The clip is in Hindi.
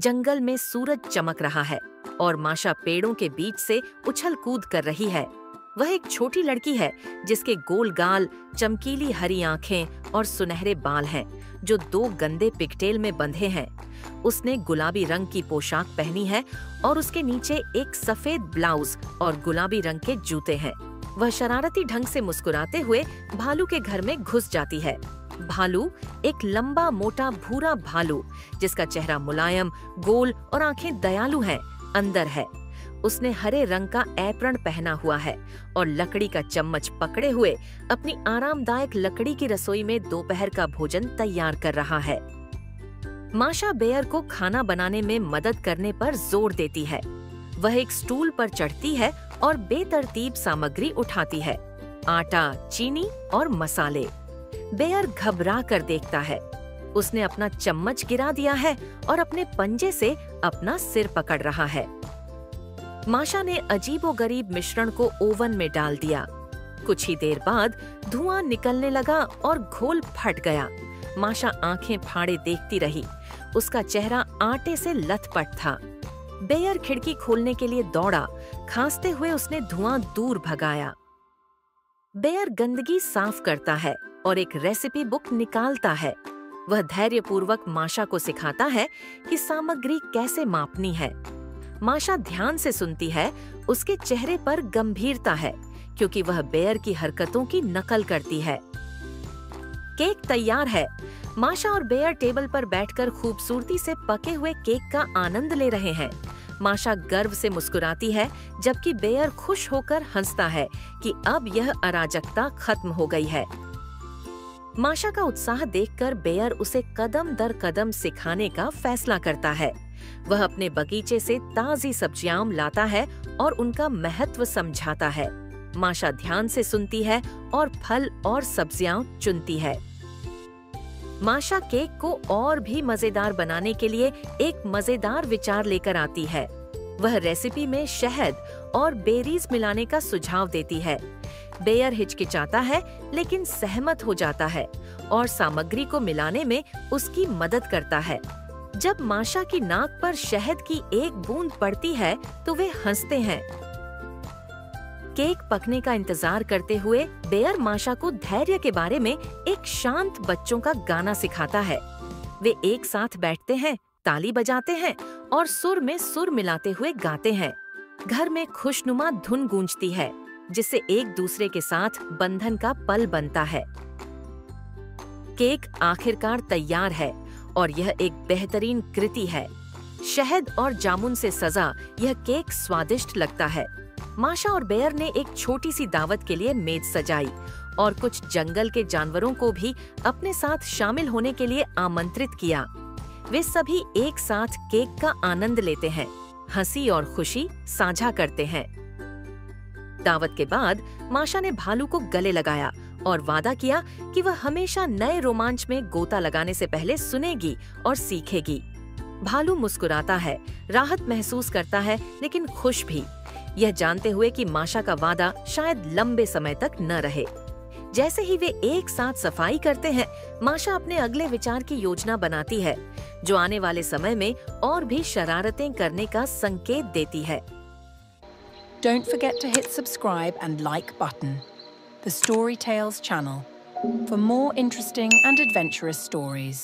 जंगल में सूरज चमक रहा है और माशा पेड़ों के बीच से उछल कूद कर रही है। वह एक छोटी लड़की है जिसके गोल गाल, चमकीली हरी आंखें और सुनहरे बाल हैं जो 2 गंदे पिगटेल में बंधे हैं। उसने गुलाबी रंग की पोशाक पहनी है और उसके नीचे एक सफेद ब्लाउज और गुलाबी रंग के जूते हैं। वह शरारती ढंग से मुस्कुराते हुए भालू के घर में घुस जाती है। भालू एक लंबा मोटा भूरा भालू जिसका चेहरा मुलायम, गोल और आंखें दयालु हैं, अंदर है। उसने हरे रंग का एप्रन पहना हुआ है और लकड़ी का चम्मच पकड़े हुए अपनी आरामदायक लकड़ी की रसोई में दोपहर का भोजन तैयार कर रहा है। माशा बेयर को खाना बनाने में मदद करने पर जोर देती है। वह एक स्टूल पर चढ़ती है और बेतरतीब सामग्री उठाती है, आटा, चीनी और मसाले। बेयर घबरा कर देखता है। उसने अपना चम्मच गिरा दिया है और अपने पंजे से अपना सिर पकड़ रहा है। माशा ने अजीबोगरीब मिश्रण को ओवन में डाल दिया। कुछ ही देर बाद धुआं निकलने लगा और घोल फट गया। माशा आंखें फाड़े देखती रही। उसका चेहरा आटे से लथपथ था। बेयर खिड़की खोलने के लिए दौड़ा। खांसते हुए उसने धुआं दूर भगाया। बेयर गंदगी साफ करता है और एक रेसिपी बुक निकालता है। वह धैर्यपूर्वक माशा को सिखाता है कि सामग्री कैसे मापनी है। माशा ध्यान से सुनती है। उसके चेहरे पर गंभीरता है क्योंकि वह बेयर की हरकतों की नकल करती है। केक तैयार है। माशा और बेयर टेबल पर बैठकर खूबसूरती से पके हुए केक का आनंद ले रहे हैं। माशा गर्व से मुस्कुराती है जबकि बेयर खुश होकर हंसता है कि अब यह अराजकता खत्म हो गई है। माशा का उत्साह देखकर बेयर उसे कदम दर कदम सिखाने का फैसला करता है। वह अपने बगीचे से ताजी सब्जियां लाता है और उनका महत्व समझाता है। माशा ध्यान से सुनती है और फल और सब्जियां चुनती है। माशा केक को और भी मजेदार बनाने के लिए एक मजेदार विचार लेकर आती है। वह रेसिपी में शहद और बेरीज मिलाने का सुझाव देती है। बेयर हिचकिचाता है लेकिन सहमत हो जाता है और सामग्री को मिलाने में उसकी मदद करता है। जब माशा की नाक पर शहद की एक बूंद पड़ती है तो वे हंसते हैं। केक पकने का इंतजार करते हुए बेयर माशा को धैर्य के बारे में एक शांत बच्चों का गाना सिखाता है। वे एक साथ बैठते हैं, ताली बजाते हैं और सुर में सुर मिलाते हुए गाते हैं। घर में खुशनुमा धुन गूंजती है जिससे एक दूसरे के साथ बंधन का पल बनता है। केक आखिरकार तैयार है और यह एक बेहतरीन कृति है। शहद और जामुन से सजा यह केक स्वादिष्ट लगता है। माशा और बेयर ने एक छोटी सी दावत के लिए मेज सजाई और कुछ जंगल के जानवरों को भी अपने साथ शामिल होने के लिए आमंत्रित किया। वे सभी एक साथ केक का आनंद लेते हैं, हंसी और खुशी साझा करते हैं। दावत के बाद माशा ने भालू को गले लगाया और वादा किया कि वह हमेशा नए रोमांच में गोता लगाने से पहले सुनेगी और सीखेगी। भालू मुस्कुराता है, राहत महसूस करता है लेकिन खुश भी, यह जानते हुए कि माशा का वादा शायद लंबे समय तक न रहे। जैसे ही वे एक साथ सफाई करते हैं, माशा अपने अगले विचार की योजना बनाती है जो आने वाले समय में और भी शरारतें करने का संकेत देती है। Don't forget to hit subscribe and like button. The Story Tales channel for more interesting and adventurous stories.